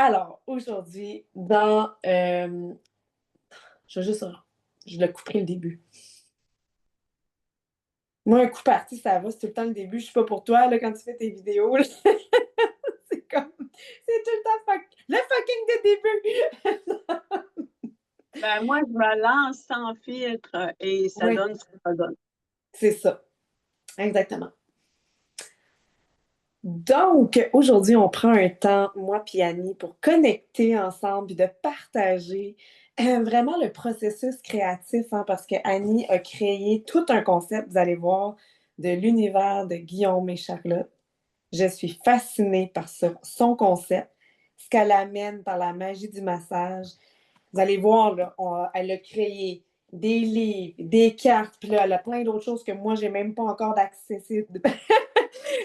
Alors, aujourd'hui, je vais juste... Je le couperai le début. Moi, un coup parti, ça va, c'est tout le temps le début. Je suis pas pour toi, là, quand tu fais tes vidéos. Là. C'est comme... C'est tout le temps le fucking de début! Ben, moi, je me lance sans filtre et ça Oui, donne ce que ça donne. c'est ça. Exactement. Donc, aujourd'hui, on prend un temps, moi et Annie, pour connecter ensemble et de partager vraiment le processus créatif, hein, parce que Annie a créé tout un concept, vous allez voir, de l'univers de Guillaume et Charlotte. Je suis fascinée par son concept, ce qu'elle amène par la magie du massage. Vous allez voir, là, elle a créé des livres, des cartes, puis là, elle a plein d'autres choses que moi, j'ai même pas encore d'accès.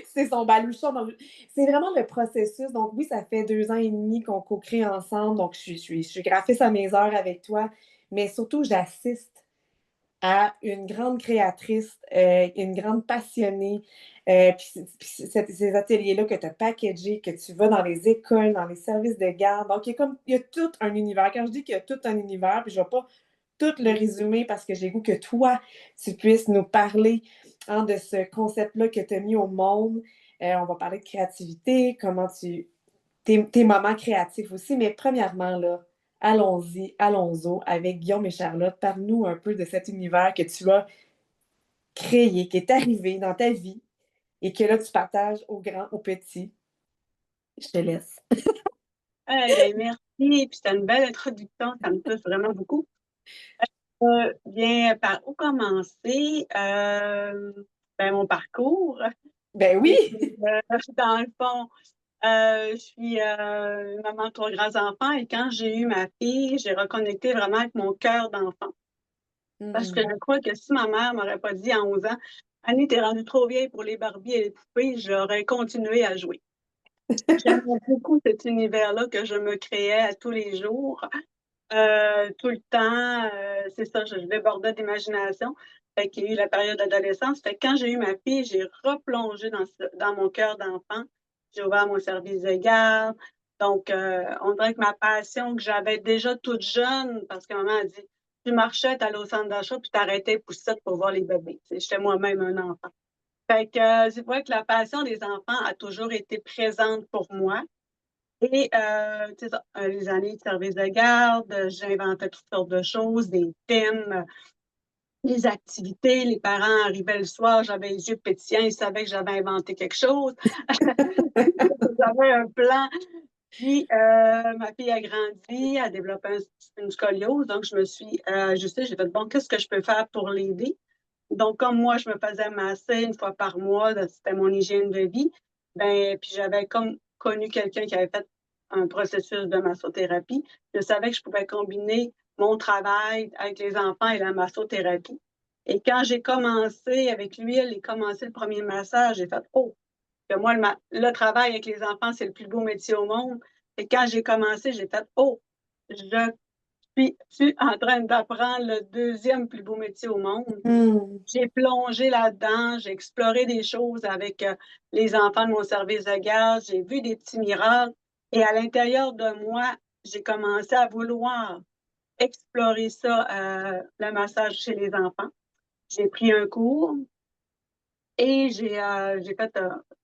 C'est son baluchon. Donc, c'est vraiment le processus. Donc, oui, ça fait 2 ans et demi qu'on co-crée ensemble. Donc, je suis graphiste à mes heures avec toi. Mais surtout, j'assiste à une grande créatrice, une grande passionnée. Ces ateliers-là que tu as packagés, que tu vas dans les écoles, dans les services de garde. Donc, il y a tout un univers. Quand je dis qu'il y a tout un univers, puis je ne vais pas tout le résumer parce que j'ai goût que toi, tu puisses nous parler hein, de ce concept-là que tu as mis au monde. On va parler de créativité, tes moments créatifs aussi. Mais premièrement, là, allons-y, allons-y avec Guillaume et Charlotte. Parle-nous un peu de cet univers que tu as créé, qui est arrivé dans ta vie et que là, tu partages aux grands, aux petits. Je te laisse. Eh bien, merci. Puis c'était une belle introduction, ça me touche vraiment beaucoup. Bien, par où commencer? Ben, mon parcours. Ben oui! Et, dans le fond, je suis maman de 3 grands-enfants et quand j'ai eu ma fille, j'ai reconnecté vraiment avec mon cœur d'enfant. Parce que Mm. je crois que si ma mère m'aurait pas dit à 11 ans, Annie, t'es rendue trop vieille pour les Barbies et les poupées, j'aurais continué à jouer. J'aime beaucoup cet univers-là que je me créais à tous les jours, tout le temps. C'est ça, je débordais d'imagination. Fait qu'il y a eu la période d'adolescence. Fait que quand j'ai eu ma fille, j'ai replongé dans mon cœur d'enfant. J'ai ouvert mon service de garde. Donc, on dirait que ma passion que j'avais déjà toute jeune, parce que maman a dit, tu marchais, t'allais au centre d'achat, puis t'arrêtais poussette pour voir les bébés. Tu sais, j'étais moi-même un enfant. Fait que c'est vrai que la passion des enfants a toujours été présente pour moi. Et tu sais ça, les années de service de garde, j'inventais toutes sortes de choses, des thèmes, les activités. Les parents arrivaient le soir, j'avais les yeux pétillants, ils savaient que j'avais inventé quelque chose. J'avais un plan. Puis ma fille a grandi, a développé une scoliose, donc je me suis ajustée. J'ai fait, bon, qu'est-ce que je peux faire pour l'aider? Donc, comme moi, je me faisais masser une fois par mois, c'était mon hygiène de vie, ben, puis j'avais comme connu quelqu'un qui avait fait un processus de massothérapie. Je savais que je pouvais combiner mon travail avec les enfants et la massothérapie. Et quand j'ai commencé avec l'huile et commencé le premier massage, j'ai fait, oh, que moi, le travail avec les enfants, c'est le plus beau métier au monde. Et quand j'ai commencé, j'ai fait, oh, je suis en train d'apprendre le deuxième plus beau métier au monde. Mm. J'ai plongé là-dedans, j'ai exploré des choses avec les enfants de mon service de garde, j'ai vu des petits miracles et à l'intérieur de moi, j'ai commencé à vouloir explorer ça, le massage chez les enfants. J'ai pris un cours et j'ai fait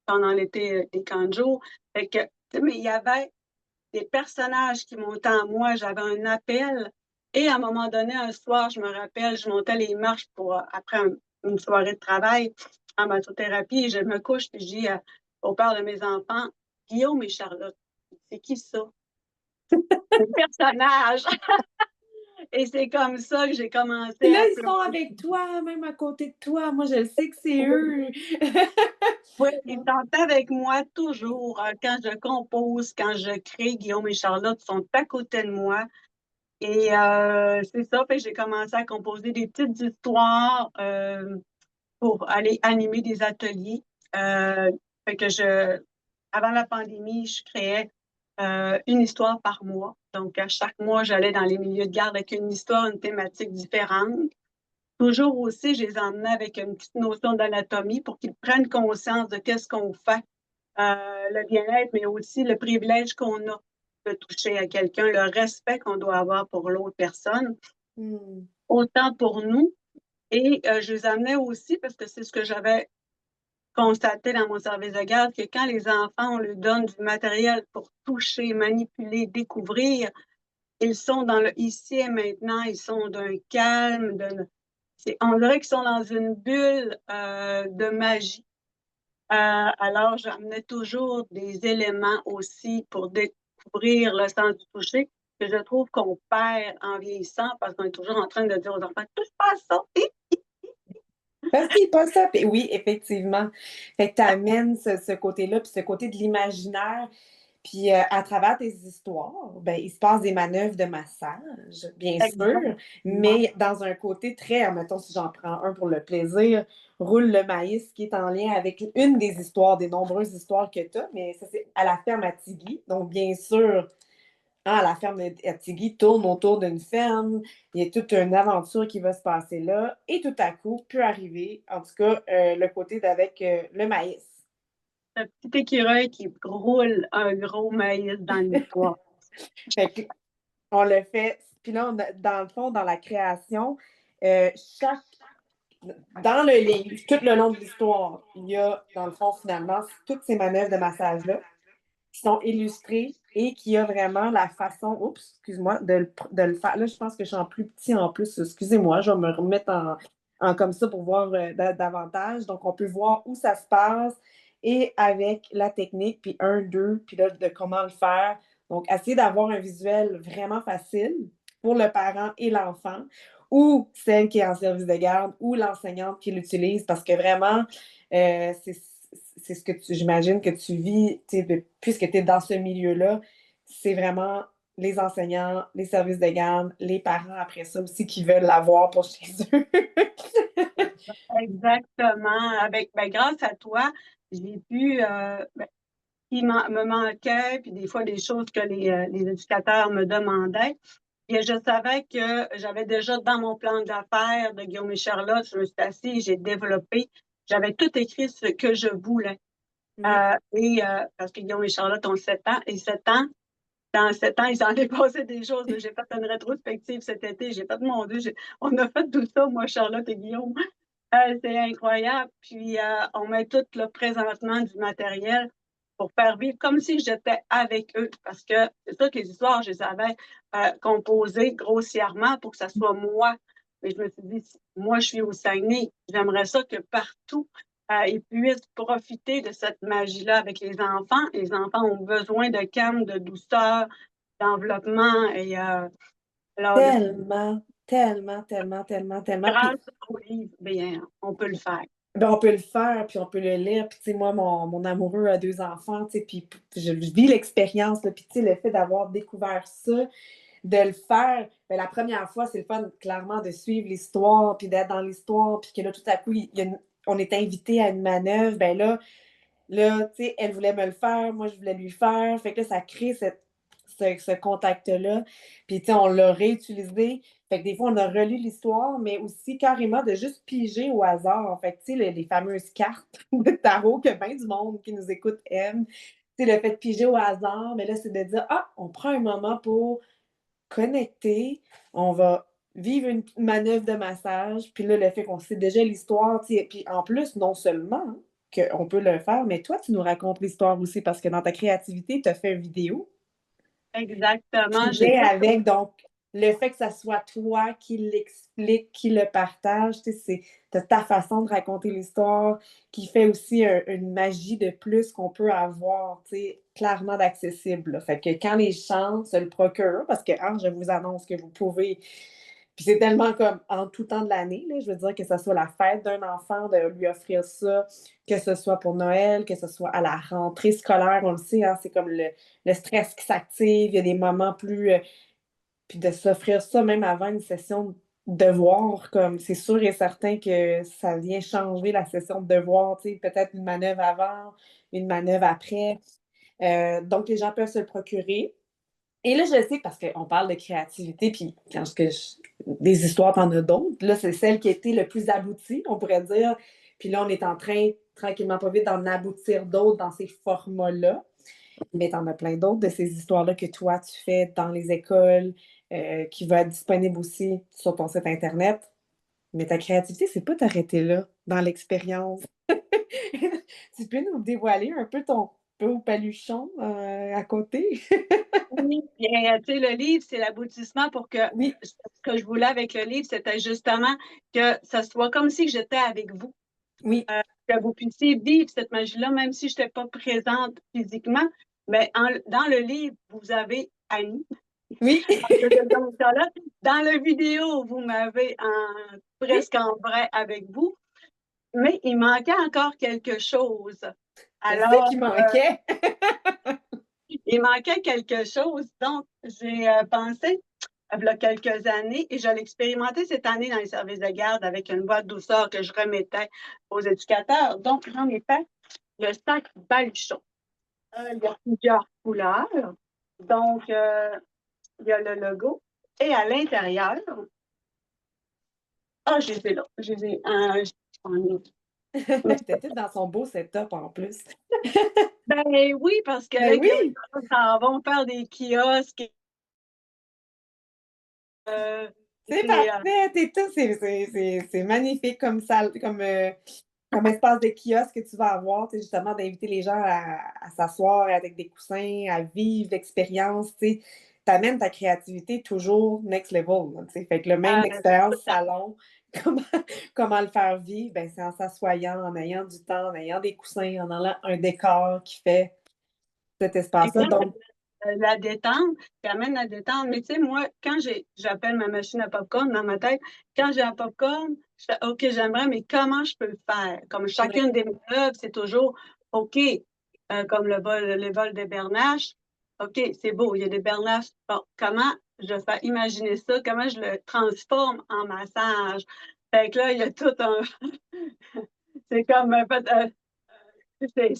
pendant l'été des camps de jour. Fait que, tu sais, mais il y avait des personnages qui montaient en moi, j'avais un appel. Et à un moment donné, un soir, je me rappelle, je montais les marches après une soirée de travail en massothérapie et je me couche et je dis au père de mes enfants, Guillaume et Charlotte, c'est qui ça? Le personnage. Et c'est comme ça que j'ai commencé Puis là, à ils sont plonger. avec toi, même à côté de toi. Moi, je le sais que c'est eux. Oui, ils sont avec moi toujours. Quand je compose, quand je crée, Guillaume et Charlotte sont à côté de moi. Et c'est ça, fait que j'ai commencé à composer des petites histoires pour aller animer des ateliers. Euh, fait que avant la pandémie, je créais une histoire par mois. Donc, à chaque mois, j'allais dans les milieux de garde avec une histoire, une thématique différente. Toujours aussi, je les emmenais avec une petite notion d'anatomie pour qu'ils prennent conscience de qu'est-ce qu'on fait, le bien-être, mais aussi le privilège qu'on a peut toucher à quelqu'un, le respect qu'on doit avoir pour l'autre personne, Hmm. autant pour nous. Et je les amenais aussi, parce que c'est ce que j'avais constaté dans mon service de garde, que quand les enfants, on leur donne du matériel pour toucher, manipuler, découvrir, ils sont dans le ici et maintenant, ils sont d'un calme, on dirait qu'ils sont dans une bulle de magie. Alors, j'amenais toujours des éléments aussi pour découvrir le sens du toucher, que je trouve qu'on perd en vieillissant parce qu'on est toujours en train de dire aux enfants, touche pas à ça. Vas-y, pas ça. Puis oui, effectivement. Fait que tu amènes ce côté-là, puis ce côté de l'imaginaire. Puis à travers tes histoires, ben, il se passe des manœuvres de massage, bien sûr, Exactement. mais dans un côté très, mettons, si j'en prends un pour le plaisir, roule le maïs, qui est en lien avec une des histoires, des nombreuses histoires que tu as, mais ça, c'est à la ferme à Tigui. Donc, bien sûr, hein, la ferme à Tigui tourne autour d'une ferme. Il y a toute une aventure qui va se passer là. Et tout à coup, peut arriver, en tout cas, le côté d'avec le maïs. Le petit écureuil qui roule un gros maïs dans l'histoire. Fait que on le fait. Puis là, dans le fond, dans la création, chaque dans le livre, tout le long de l'histoire, il y a, dans le fond, finalement, toutes ces manœuvres de massage-là qui sont illustrées et qui a vraiment la façon, oups, excuse-moi, de le faire. Là, je pense que je suis en plus petit en plus. Excusez-moi, je vais me remettre en comme ça pour voir davantage. Donc, on peut voir où ça se passe et avec la technique, puis un, deux, puis là, de comment le faire. Donc, essayer d'avoir un visuel vraiment facile pour le parent et l'enfant, ou celle qui est en service de garde, ou l'enseignante qui l'utilise, parce que vraiment, c'est ce que j'imagine que tu vis, puisque tu es dans ce milieu-là, c'est vraiment les enseignants, les services de garde, les parents après ça aussi qui veulent l'avoir pour chez eux. Exactement. Grâce à toi, j'ai pu, me manquait, puis des fois des choses que les éducateurs me demandaient. Et je savais que j'avais déjà dans mon plan d'affaires de Guillaume et Charlotte, je me suis assise, j'ai développé, j'avais tout écrit ce que je voulais. Mm. Parce que Guillaume et Charlotte ont 7 ans, et 7 ans, dans 7 ans, ils en dépassé des choses. J'ai fait une rétrospective cet été, j'ai fait, mon Dieu, on a fait tout ça, moi, Charlotte et Guillaume. C'est incroyable. Puis, on met tout le présentement du matériel pour faire vivre comme si j'étais avec eux. Parce que c'est ça que les histoires, je les avais composées grossièrement pour que ça soit moi. Mais je me suis dit, moi, je suis au Saguenay. J'aimerais ça que partout, ils puissent profiter de cette magie-là avec les enfants. Les enfants ont besoin de calme, de douceur, d'enveloppement. Et alors, Tellement, tellement, tellement, tellement, tellement. Puis grâce au livre, bien, on peut le faire. ben, on peut le faire, puis on peut le lire. Puis, tu sais, moi, mon amoureux a 2 enfants, tu sais, puis je vis l'expérience, là, puis, tu sais, le fait d'avoir découvert ça, de le faire, ben, la première fois, c'est le fun, clairement, de suivre l'histoire, puis d'être dans l'histoire, puis que là, tout à coup, on est invité à une manœuvre, ben là, tu sais, elle voulait me le faire, moi, je voulais lui faire. Fait que là, ça crée ce contact-là. Puis, tu sais, on l'a réutilisé. Fait que des fois, on a relu l'histoire, mais aussi carrément de juste piger au hasard. Fait que, tu sais, les fameuses cartes de tarot que bien du monde qui nous écoute aime. Tu sais, le fait de piger au hasard, mais là, c'est de dire, ah, on prend un moment pour connecter, on va vivre une manœuvre de massage, puis là, le fait qu'on sait déjà l'histoire, puis en plus, non seulement qu'on peut le faire, mais toi, tu nous racontes l'histoire aussi, parce que dans ta créativité, tu as fait une vidéo Exactement. qui J'ai vient tout. avec, donc, le fait que ça soit toi qui l'explique, qui le partage, tu sais, c'est ta façon de raconter l'histoire qui fait aussi une magie de plus qu'on peut avoir, tu sais, clairement d'accessible, là. Fait que quand les gens se le procurent, parce que, hein, je vous annonce que vous pouvez, puis c'est tellement comme en tout temps de l'année, là, je veux dire que ce soit la fête d'un enfant, de lui offrir ça, que ce soit pour Noël, que ce soit à la rentrée scolaire, on le sait, hein, c'est comme le stress qui s'active, il y a des moments plus, puis de s'offrir ça même avant une session de devoir, comme c'est sûr et certain que ça vient changer la session de devoir, tu sais, peut-être une manœuvre avant, une manœuvre après. Donc, les gens peuvent se le procurer. Et là, je sais, parce qu'on parle de créativité, puis des histoires, t'en as d'autres. Là, c'est celle qui a été le plus aboutie, on pourrait dire. Puis là, on est en train, tranquillement pas vite, d'en aboutir d'autres dans ces formats-là. Mais tu en as plein d'autres de ces histoires-là que toi, tu fais dans les écoles, qui va être disponible aussi sur ton site internet. Mais ta créativité, c'est pas t'arrêter là, dans l'expérience. Tu peux nous dévoiler un peu ton beau paluchon, à côté? Oui, bien, tu sais, le livre, c'est l'aboutissement pour que Oui, ce que je voulais avec le livre, c'était justement que ça soit comme si j'étais avec vous, oui, que vous puissiez vivre cette magie-là, même si je n'étais pas présente physiquement. Mais dans le livre, vous avez Annie. oui. Dans ce cas-là, dans la vidéo, vous m'avez Oui, presque en vrai avec vous, mais il manquait encore quelque chose. qu'est-ce Alors, qui manquait? il manquait quelque chose. Donc, j'ai pensé, il y a quelques années, et je l'ai expérimenté cette année dans les services de garde avec une boîte douceur que je remettais aux éducateurs. Donc, j'en ai fait le sac baluchon. Il y a plusieurs couleurs. Donc, il y a le logo. Et à l'intérieur, je les ai là. Je les ai. J'en T'étais dans son beau setup en plus. Ben oui, parce que là, Ben les oui! gens s'en vont faire des kiosques. Euh, C'est c'est, parfait, tu tout c'est magnifique comme salle, comme espace de kiosque que tu vas avoir, tu sais, justement, d'inviter les gens à s'asseoir avec des coussins, à vivre l'expérience, tu sais. Tu amènes ta créativité toujours next level, là, tu sais. Fait que le même expérience salon, comment comment le faire vivre? Ben, c'est en s'assoyant, en ayant du temps, en ayant des coussins, en ayant un décor qui fait cet espace-là. exact, Donc la détente, qui amène la détente. Mais tu sais, moi, quand j'appelle ma machine à popcorn dans ma tête, quand j'ai un popcorn, je fais OK, j'aimerais, mais comment je peux le faire? Comme ouais, chacune des œuvres, c'est toujours OK, comme les vols de bernache. OK, c'est beau, il y a des bernaches. Bon, comment je fais imaginer ça? Comment je le transforme en massage? Fait que là, il y a tout un. C'est comme un peu. C'est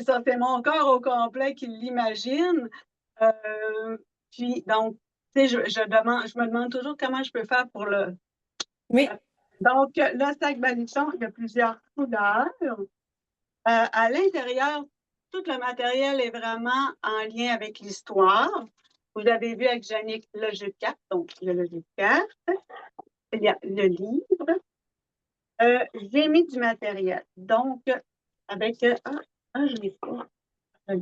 ça, c'est mon corps au complet qui l'imagine. Euh, puis, donc, tu sais, je me demande toujours comment je peux faire pour le. oui, Donc, le sac baluchon, il y a plusieurs couleurs. À l'intérieur, tout le matériel est vraiment en lien avec l'histoire. Vous avez vu avec Jannick le jeu de cartes, donc il y a le jeu de cartes, il y a le livre. J'ai mis du matériel. Donc, avec. Je l'ai pas. Je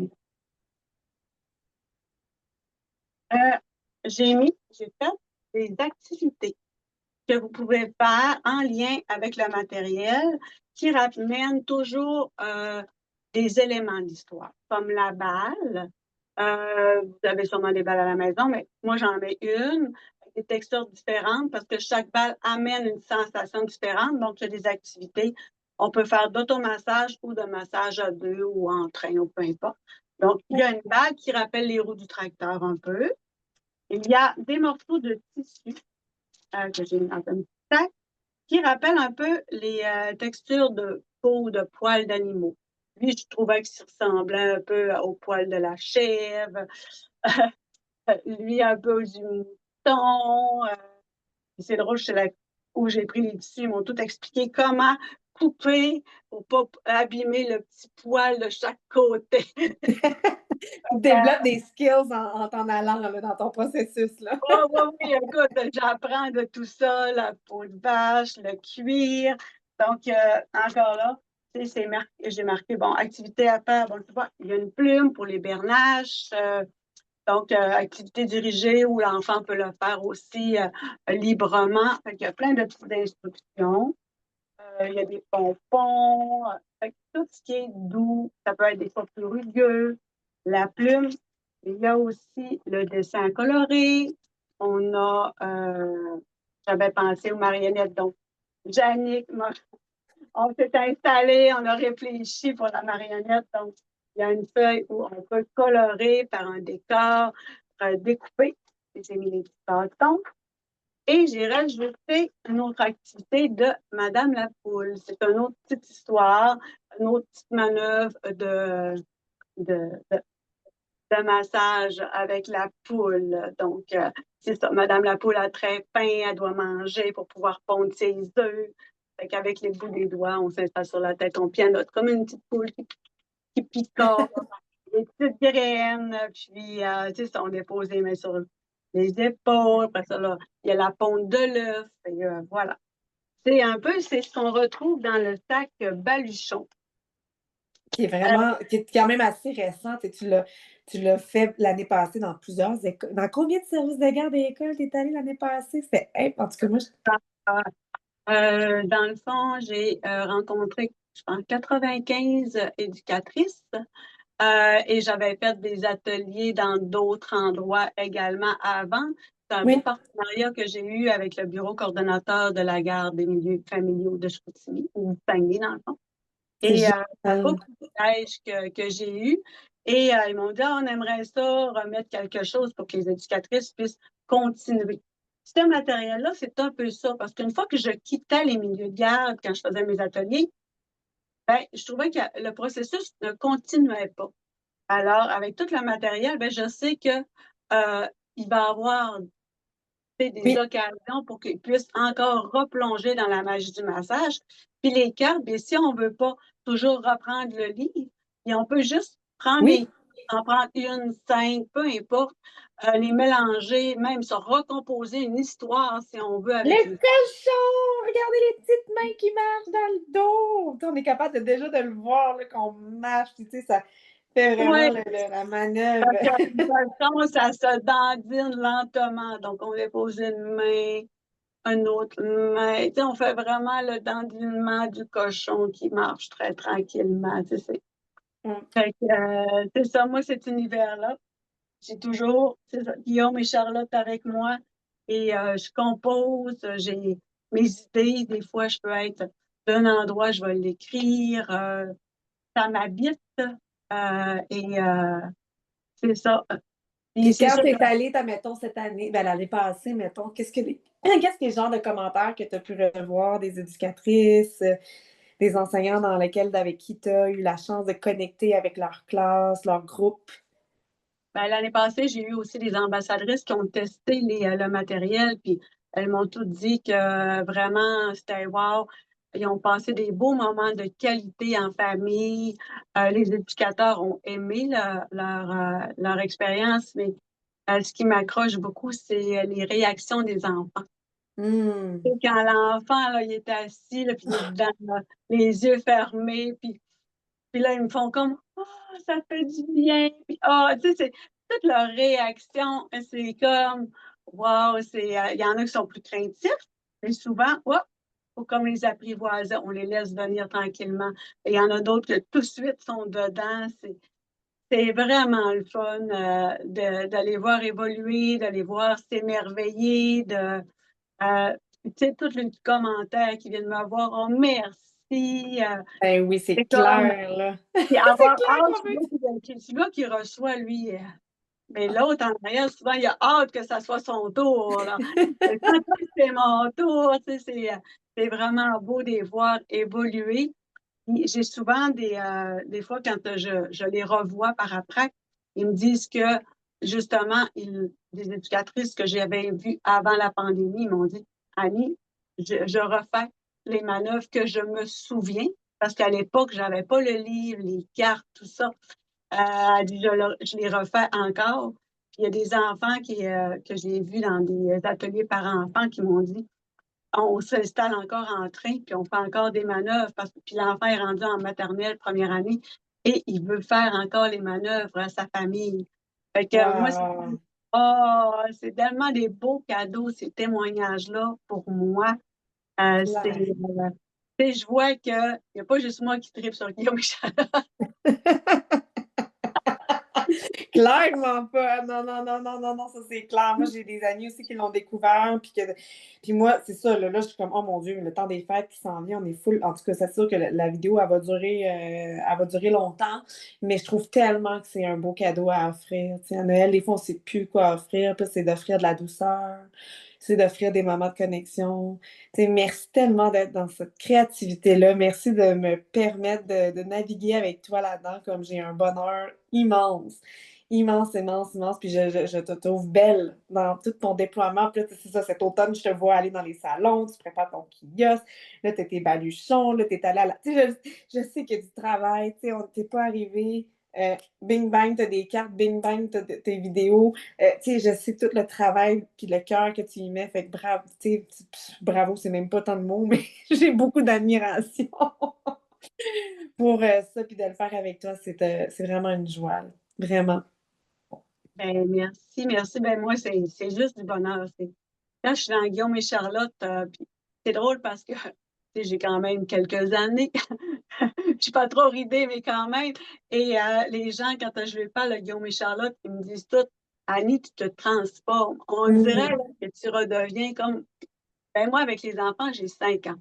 l'ai j'ai fait des activités que vous pouvez faire en lien avec le matériel qui ramènent toujours des éléments d'histoire, comme la balle. Vous avez sûrement des balles à la maison, mais moi, j'en ai une avec des textures différentes parce que chaque balle amène une sensation différente. Donc, il y a des activités. On peut faire d'automassage ou de massage à deux ou en train ou peu importe. Donc, il y a une balle qui rappelle les roues du tracteur un peu. Il y a des morceaux de tissu que j'ai mis dans un petit sac qui rappellent un peu les textures de peau, de poils d'animaux. Lui, je trouvais qu'il ressemblait un peu au poil de la chèvre, lui un peu du mouton. C'est drôle, où j'ai pris les tissus, ils m'ont tout expliqué comment couper pour pas abîmer le petit poil de chaque côté. tu développes des skills en t'en allant, là, dans ton processus, là. Oh, oui, oui, écoute, j'apprends de tout ça, la peau de vache, le cuir. Donc, encore là, tu sais, j'ai marqué, bon, activité à faire. Bon, tu vois, il y a une plume pour les bernaches. Donc, activité dirigée où l'enfant peut le faire aussi librement. Fait qu'il y a plein de petites instructions. Il y a des pompons. Fait que tout ce qui est doux, ça peut être des fois plus rugueux. La plume, il y a aussi le dessin coloré. On a, j'avais pensé aux marionnettes. Donc, Jannick, on s'est installé, on a réfléchi pour la marionnette. Donc, il y a une feuille où on peut colorer par un décor découpé. J'ai mis les petits bâtons. Et j'ai rajouté une autre activité de Madame la Poule. C'est une autre petite histoire, une autre petite manœuvre de, de, de massage avec la poule. Donc, c'est ça. Madame la Poule a très faim, elle doit manger pour pouvoir pondre ses œufs. Fait qu'avec les bouts des doigts, on s'installe sur la tête, on pianote comme une petite poule qui picore. des petites graines, puis, tu sais, on dépose les mains sur les épaules. Après ça, là, il y a la ponte de l'œuf. Et voilà. C'est ce qu'on retrouve dans le sac Baluchon. Qui est vraiment, qui est quand même assez récente et tu l'as fait l'année passée dans plusieurs écoles. Dans combien de services de garde et écoles t'es allée l'année passée? C'était, en tout cas, moi, Dans le fond, j'ai rencontré, je pense, 95 éducatrices et j'avais fait des ateliers dans d'autres endroits également avant. C'est un beau oui, partenariat que j'ai eu avec le bureau coordonnateur de la garde des milieux familiaux de Chicoutimi, ou Saguenay, dans le fond. c'est Et un beau génial. privilège que j'ai eu. Et ils m'ont dit, ah, on aimerait ça, remettre quelque chose pour que les éducatrices puissent continuer. Ce matériel-là, c'est un peu ça, parce qu'une fois que je quittais les milieux de garde, quand je faisais mes ateliers, ben, je trouvais que le processus ne continuait pas. Alors, avec tout le matériel, ben, je sais que il va y avoir des Oui, occasions pour qu'ils puissent encore replonger dans la magie du massage. Puis les cartes, bien, si on ne veut pas toujours reprendre le livre, et on peut juste prendre oui. en prendre une, cinq, peu importe, les mélanger, même se recomposer une histoire, si on veut, Le avec les... cochon! Regardez les petites mains qui marchent dans le dos! Tu sais, on est capable déjà de le voir, là, qu'on marche, tu sais, ça fait Oui, vraiment la manœuvre. parce que dans le fond, ça se dandine lentement. Donc, on dépose une main, un autre main. Tu sais, on fait vraiment le dandinement du cochon qui marche très tranquillement. Tu sais, Hum. fait que, c'est ça, moi, cet univers-là. J'ai toujours, c'est ça, Guillaume et Charlotte avec moi et je compose, j'ai mes idées. Des fois, je peux être d'un endroit, je vais l'écrire, ça m'habite et c'est ça. Et Puis c'est quand sûr que t'es allée, mettons, cette année, ben, l'année passée, mettons, qu'est-ce que les genres de commentaires que tu as pu revoir des éducatrices, des enseignants avec qui tu as eu la chance de connecter avec leur classe, leur groupe? ben, l'année passée, j'ai eu aussi des ambassadrices qui ont testé le matériel, puis elles m'ont toutes dit que vraiment, c'était wow. Ils ont passé des beaux moments de qualité en famille. Les éducateurs ont aimé leur expérience, mais ce qui m'accroche beaucoup, c'est les réactions des enfants. Et Hmm. quand l'enfant, là, il est assis, là, puis il est dans, les yeux fermés, puis là, ils me font comme «Ah, ça fait du bien!» Puis «Ah!» Tu sais, c'est toute leur réaction, c'est comme «Wow!» Il y en a qui sont plus craintifs, mais souvent, hop, faut comme les apprivoiser, on les laisse venir tranquillement. Et il y en a d'autres qui tout de suite sont dedans. C'est vraiment le fun de les voir évoluer, de les voir s'émerveiller, tu sais, tous les commentaires qui viennent me voir, «Oh, merci!» Ben oui, c'est c'est comme clair, là. puis C'est avoir clair hâte, qu'on veut. celui-là qui reçoit, lui, mais l'autre en arrière, souvent, il a hâte que ça soit son tour, là. Quand c'est mon tour, tu sais, c'est vraiment beau de les voir évoluer. Puis j'ai souvent des fois, quand je les revois par après, ils me disent que, justement, des éducatrices que j'avais vues avant la pandémie, ils m'ont dit, Annie, je refais les manœuvres que je me souviens, parce qu'à l'époque, j'avais pas le livre, les cartes, tout ça. Elle dit, je les refais encore. Puis il y a des enfants que j'ai vus dans des ateliers par enfants qui m'ont dit, on s'installe encore en train, puis on fait encore des manœuvres, parce que puis l'enfant est rendu en maternelle première année et il veut faire encore les manœuvres à sa famille. Fait que moi, Wow! c'est tellement des beaux cadeaux, ces témoignages-là, pour moi. Clair. Tu sais, je vois qu'il n'y a pas juste moi qui tripe sur Guillaume Michel. Clairement pas. Non, non, non, non, non, non, ça c'est clair. Moi, j'ai des amis aussi qui l'ont découvert. Puis moi, c'est ça, là, je suis comme, oh mon Dieu, le temps des fêtes qui s'en vient, on est full. En tout cas, c'est sûr que la vidéo, elle va durer longtemps. Mais je trouve tellement que c'est un beau cadeau à offrir. Tu sais, à Noël, des fois, on ne sait plus quoi offrir. Puis c'est d'offrir de la douceur. C'est d'offrir des moments de connexion. Tu sais, merci tellement d'être dans cette créativité-là. Merci de me permettre de naviguer avec toi là-dedans, comme j'ai un bonheur immense. Immense, immense, immense. Puis je te trouve belle dans tout ton déploiement. Puis là, c'est ça, cet automne, je te vois aller dans les salons, tu prépares ton kiosque. Là, tu tes baluchons, là, t'es allé à la. Tu sais, je sais qu'il y a du travail, tu sais, on t'est pas arrivé bing bang, t'as des cartes, bing bang, t'as tes vidéos. Tu sais, je sais tout le travail puis le cœur que tu y mets. Fait que bravo, tu sais, bravo, c'est même pas tant de mots, mais j'ai beaucoup d'admiration pour ça, puis de le faire avec toi. C'est vraiment une joie, là. Vraiment. Ben, merci, merci. Ben, moi, c'est juste du bonheur. Quand je suis dans Guillaume et Charlotte, puis c'est drôle parce que tu sais, j'ai quand même quelques années. Je suis pas trop ridée, mais quand même. Et les gens, quand je lui parle de Guillaume et Charlotte, ils me disent tout, Annie, tu te transformes. On dirait Mm. là, que tu redeviens comme. Ben, moi, avec les enfants, j'ai 5 ans.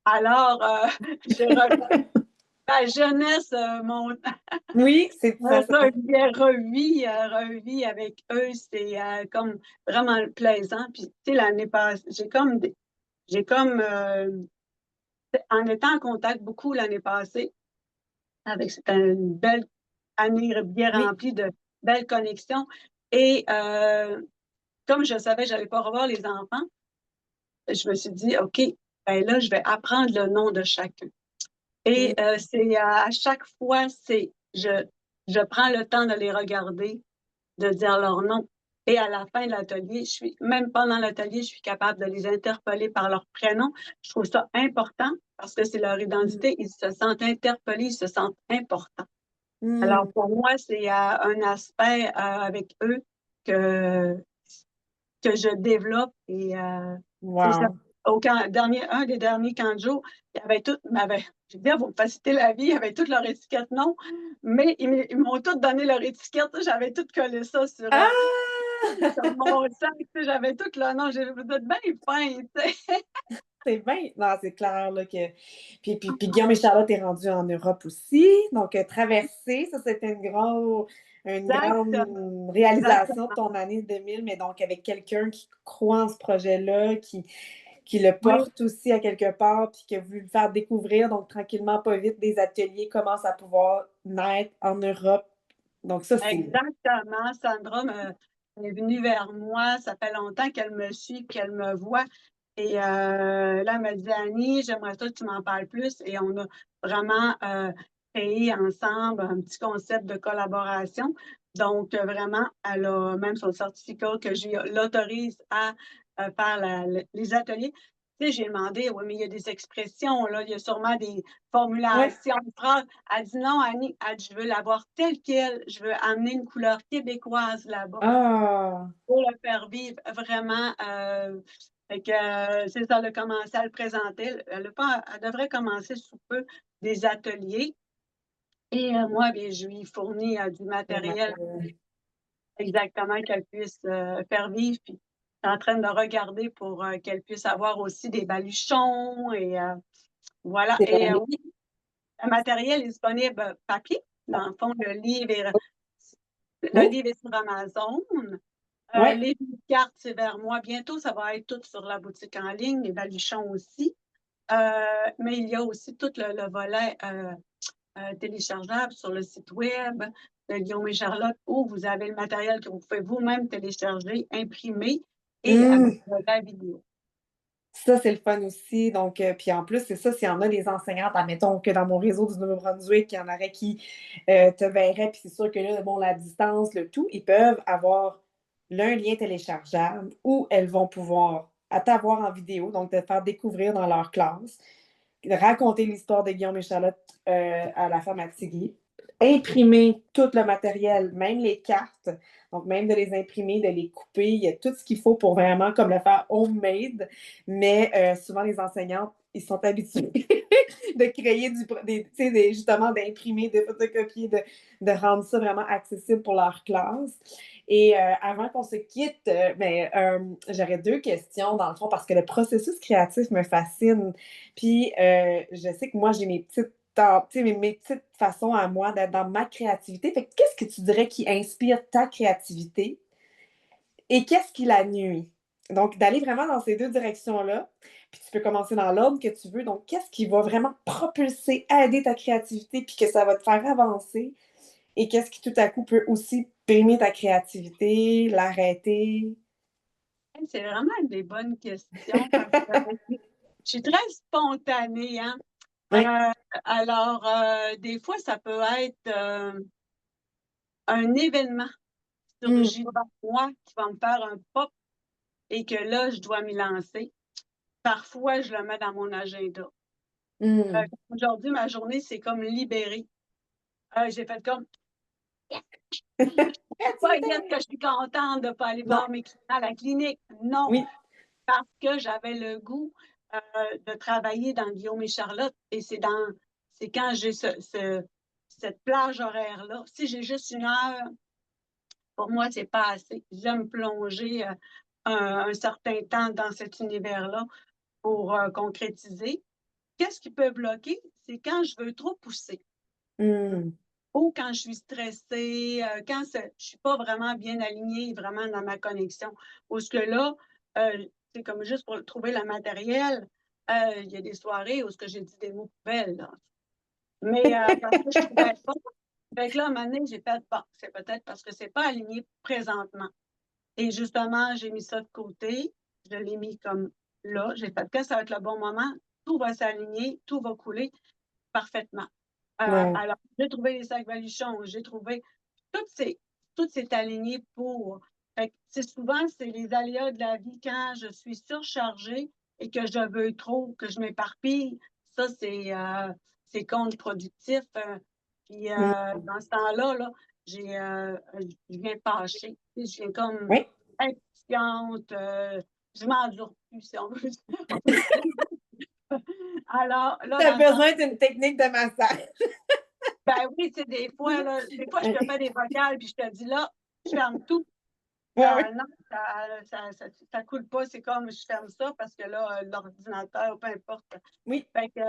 Alors, je reviens ma jeunesse, mon Oui, c'est ça. revis avec eux, c'est comme vraiment plaisant. Puis, tu sais, l'année passée, en étant en contact beaucoup l'année passée, c'était une belle année bien Oui. remplie de belles connexions. Et comme je savais que je n'allais pas revoir les enfants, je me suis dit, OK, ben là, je vais apprendre le nom de chacun. Mm. Et c'est à chaque fois, je prends le temps de les regarder, de dire leur nom. Et à la fin de l'atelier, même pendant l'atelier, je suis capable de les interpeller par leur prénom. Je trouve ça important parce que c'est leur Mm. identité. Ils se sentent interpellés, ils se sentent importants. Alors, Mm. pour moi, c'est un aspect avec eux que, que je développe et c'est ça. Wow. Un des derniers camps de jour, il y avait tout, je veux dire, vous me facilitez la vie, il y avait toutes leurs étiquettes, non, mais ils m'ont toutes donné leur étiquette, j'avais tout collé ça sur Ah! mon sac, tu sais, j'avais tout le nom, vous êtes bien fin, tu sais. C'est bien. Non, c'est clair là, que. Puis Guillaume et Charlotte est rendu en Europe aussi. Donc, traverser, ça, c'était une Exactement, grande réalisation de exactement. ton année 2000, mais donc avec quelqu'un qui croit en ce projet-là, qui le Oui, porte aussi à quelque part, puis qui a voulu le faire découvrir. Donc, tranquillement, pas vite, des ateliers commencent à pouvoir naître en Europe. Donc, ça, c'est. exactement. Est venue vers moi. Ça fait longtemps qu'elle me suit, qu'elle me voit. Et là, elle me dit, Annie, j'aimerais ça que tu m'en parles plus. Et on a vraiment créé ensemble un petit concept de collaboration. Donc, vraiment, elle a même son certificat que je l'autorise à faire les ateliers. Tu sais, j'ai demandé, oui, mais il y a des expressions, là, il y a sûrement des Ouais. formulations de phrases. Elle dit non, Annie, elle dit, je veux l'avoir telle qu'elle, je veux amener une couleur québécoise là-bas Ah! pour le faire vivre vraiment. Fait que, c'est ça, elle a commencé à le présenter. Elle devrait commencer sous peu des ateliers. Et moi, bien, je lui fournis du Le matériel matériel. exactement qu'elle puisse faire vivre. Puis, je suis en train de regarder pour qu'elle puisse avoir aussi des baluchons. Et voilà. C'est Et magnifique. oui, le matériel est disponible papier. Dans le fond, le Oh! livre est sur Amazon. Ouais. Les cartes, c'est vers moi. Bientôt, ça va être tout sur la boutique en ligne, les baluchons aussi. Mais il y a aussi tout le volet téléchargeable sur le site web de Guillaume et Charlotte où vous avez le matériel que vous pouvez vous-même télécharger, imprimer et avec Mmh. la vidéo. Ça, c'est le fun aussi. Donc, puis en plus, c'est ça, s'il y en a des enseignantes, admettons que dans mon réseau du Nouveau-Brunswick, il y en aurait qui te verraient, puis c'est sûr que là, bon, la distance, le tout, ils peuvent avoir l'un lien téléchargeable où elles vont pouvoir à t'avoir en vidéo, donc te faire découvrir dans leur classe, raconter l'histoire de Guillaume et Charlotte à la femme Attigui, imprimer tout le matériel, même les cartes, donc même de les imprimer, de les couper, il y a tout ce qu'il faut pour vraiment comme le faire homemade, mais souvent les enseignantes, ils sont habitués de créer justement d'imprimer, de photocopier, de rendre ça vraiment accessible pour leur classe. Et avant qu'on se quitte, j'aurais deux questions dans le fond parce que le processus créatif me fascine. Puis je sais que moi, j'ai mes petites façons à moi d'être dans ma créativité. Fait que qu'est-ce que tu dirais qui inspire ta créativité et qu'est-ce qui la nuit? Donc, d'aller vraiment dans ces deux directions-là. Puis tu peux commencer dans l'ordre que tu veux. Donc, qu'est-ce qui va vraiment propulser, aider ta créativité, puis que ça va te faire avancer? Et qu'est-ce qui tout à coup peut aussi brimer ta créativité, l'arrêter? C'est vraiment des bonnes questions parce que je suis très spontanée, hein. Oui. Alors, des fois, ça peut être un événement Mm. surgit devant moi qui va me faire un pop et que là, je dois m'y lancer. Parfois, je le mets dans mon agenda. Mm. Aujourd'hui, ma journée, c'est comme libérée. J'ai fait comme, pas dire que je suis contente de ne pas aller Non, voir mes clients à la clinique. Non, oui. parce que j'avais le goût de travailler dans Guillaume et Charlotte. Et c'est quand j'ai cette plage horaire-là. Si j'ai juste 1 heure, pour moi, c'est pas assez. J'aime plonger un certain temps dans cet univers-là pour concrétiser. Qu'est-ce qui peut bloquer? C'est quand je veux trop pousser Mm. ou quand je suis stressée, quand je ne suis pas vraiment bien alignée, vraiment dans ma connexion. Ou ce que là, c'est comme juste pour trouver le matériel, il y a des soirées où ce que j'ai dit des mots poubelles, là. Mais parce que je ne trouvais pas. Fait que là, à un moment donné, j'ai fait, bon, c'est peut-être parce que c'est pas aligné présentement. Et justement, j'ai mis ça de côté. Je l'ai mis comme là. J'ai fait que ça va être le bon moment. Tout va s'aligner, tout va couler parfaitement. Ouais. Alors, j'ai trouvé les sacs baluchons, j'ai trouvé tout s'est aligné pour. Fait que, souvent, c'est les aléas de la vie quand je suis surchargée et que je veux trop, que je m'éparpille. Ça, c'est contre-productif. Puis, Mm. dans ce temps-là, là, je viens fâcher. Je viens comme Oui. impatiente. Je m'endure plus, si on veut. On peut Alors, là, Tu as dans ce temps besoin d'une technique de massage. ben oui, tu sais, des fois, je te fais des vocales, puis je te dis là, je ferme tout. Ouais, ouais. Non, ça coule pas, c'est comme je ferme ça parce que là, l'ordinateur, peu importe. Oui. Fait que,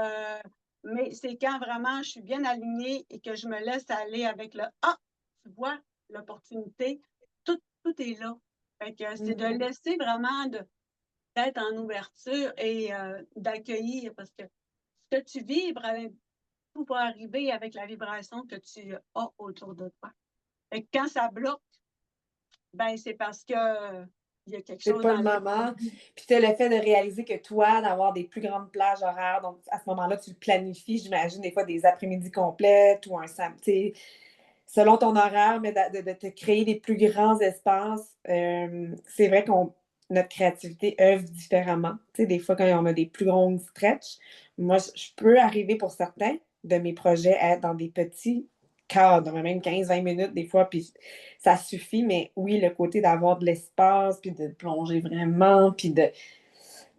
mais c'est quand vraiment je suis bien alignée et que je me laisse aller avec le Ah, tu vois, l'opportunité, tout est là. Fait que c'est de Mm. laisser vraiment d'être en ouverture et d'accueillir parce que ce que tu vibres tout va arriver avec la vibration que tu as autour de toi. Et quand ça bloque, ben c'est parce que il y a quelque C'est chose pas dans le le moment. Puis tu as le fait de réaliser que toi, d'avoir des plus grandes plages horaires, donc à ce moment-là, tu le planifies, j'imagine, des fois des après-midi complètes ou un samedi, selon ton horaire, mais de te créer des plus grands espaces. C'est vrai qu'on notre créativité œuvre différemment. Tu sais, des fois, quand on a des plus grandes stretches, moi, je peux arriver pour certains de mes projets à être dans des petits cadres, même 15-20 minutes des fois, puis ça suffit. Mais oui, le côté d'avoir de l'espace, puis de plonger vraiment, puis de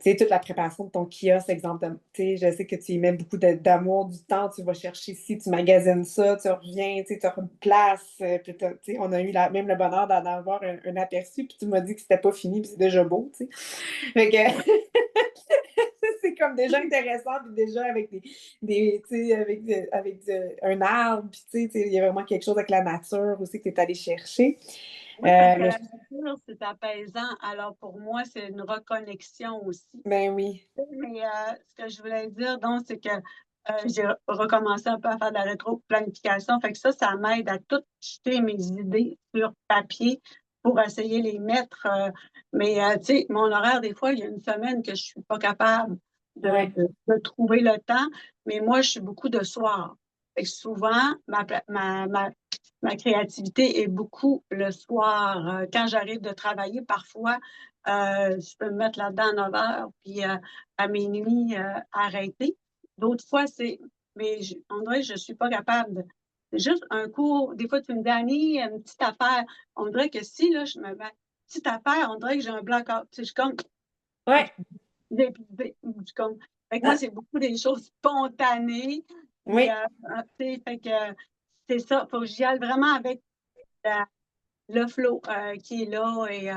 tu sais, toute la préparation de ton kiosque, exemple, tu sais, je sais que tu y mets beaucoup d'amour, du temps, tu vas chercher ici, tu magasines ça, tu reviens, tu sais, tu replaces, puis tu sais, on a eu même le bonheur d'en avoir un aperçu, puis tu m'as dit que c'était pas fini, puis c'est déjà beau, tu sais. Fait que c'est comme déjà intéressant, puis déjà avec tu sais, un arbre, puis tu sais, il y a vraiment quelque chose avec la nature aussi que tu es allé chercher. Oui, parce que Mais la nature, c'est apaisant. Alors pour moi, c'est une reconnexion aussi. ben oui. Mais ce que je voulais dire, donc, c'est que j'ai recommencé un peu à faire de la rétro-planification. Fait que ça m'aide à tout jeter mes idées sur papier pour essayer de les mettre. Mais tu sais, mon horaire, des fois, il y a 1 semaine que je suis pas capable Ouais. de trouver le temps. Mais moi, je suis beaucoup de soir. Fait que souvent, ma créativité est beaucoup le soir. Quand j'arrive de travailler, parfois, je peux me mettre là-dedans à 9 heures, puis à minuit, arrêter. D'autres fois, mais on dirait que je ne suis pas capable de. C'est juste un cours. Des fois, tu me dis, Annie, une petite affaire. On dirait que si, là, je me mets, petite affaire, on dirait que j'ai un blackout. Tu sais, je suis comme, Ouais. je suis comme. Fait que moi, c'est beaucoup des choses spontanées. Puis, Oui. tu sais, fait que c'est ça. Faut que j'y aille vraiment avec la- le flow qui est là. Et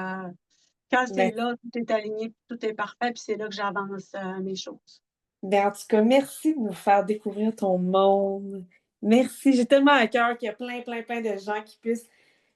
quand c'est Ben, là, tout est aligné, tout est parfait, puis c'est là que j'avance mes choses. Ben, en tout cas, merci de nous faire découvrir ton monde. Merci. J'ai tellement à cœur qu'il y a plein, plein, plein de gens qui puissent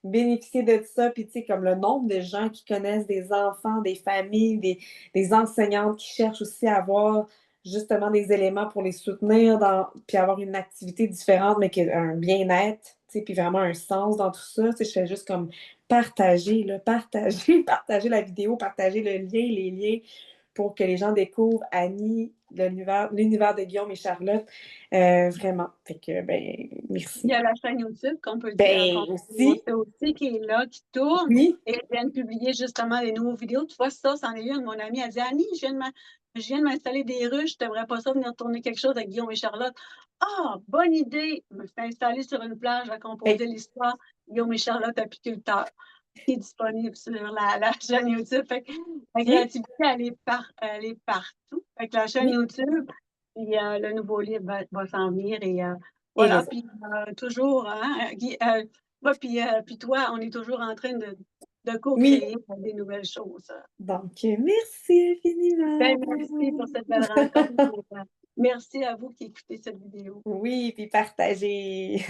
bénéficier de ça. Puis, tu sais, comme le nombre de gens qui connaissent des enfants, des familles, des enseignantes qui cherchent aussi à avoir justement des éléments pour les soutenir puis avoir une activité différente, mais qui a un bien-être, tu sais, puis vraiment un sens dans tout ça. Tu sais, je fais juste comme partager, là, partager, partager la vidéo, partager le lien, les liens pour que les gens découvrent Annie, l'univers de Guillaume et Charlotte. Vraiment. Fait que, ben, Il y merci. a la chaîne YouTube qu'on peut dire, qu'on Ben, peut aussi, montrer aussi, qui est là, qui tourne. oui, Et elle vient de publier justement des nouveaux vidéos. Tu vois, ça, c'en est une. Mon amie a dit Annie, je viens de m'installer des ruches. Je n'aimerais pas ça venir tourner quelque chose avec Guillaume et Charlotte. Ah, bonne idée! Je me suis installée sur une plage à ben, composer l'histoire Guillaume et Charlotte apiculteurs, qui est disponible sur la chaîne YouTube. Fait que la oui, créativité, elle est partout. Fait que la chaîne oui. YouTube, puis le nouveau livre va s'en venir. Et Et le voilà, puis toujours, hein, Guy, moi, puis toi, on est toujours en train de oui. co-créer des nouvelles choses. Donc, merci infiniment. Ben, merci pour cette belle rencontre. Merci à vous qui écoutez cette vidéo. Oui, puis partagez.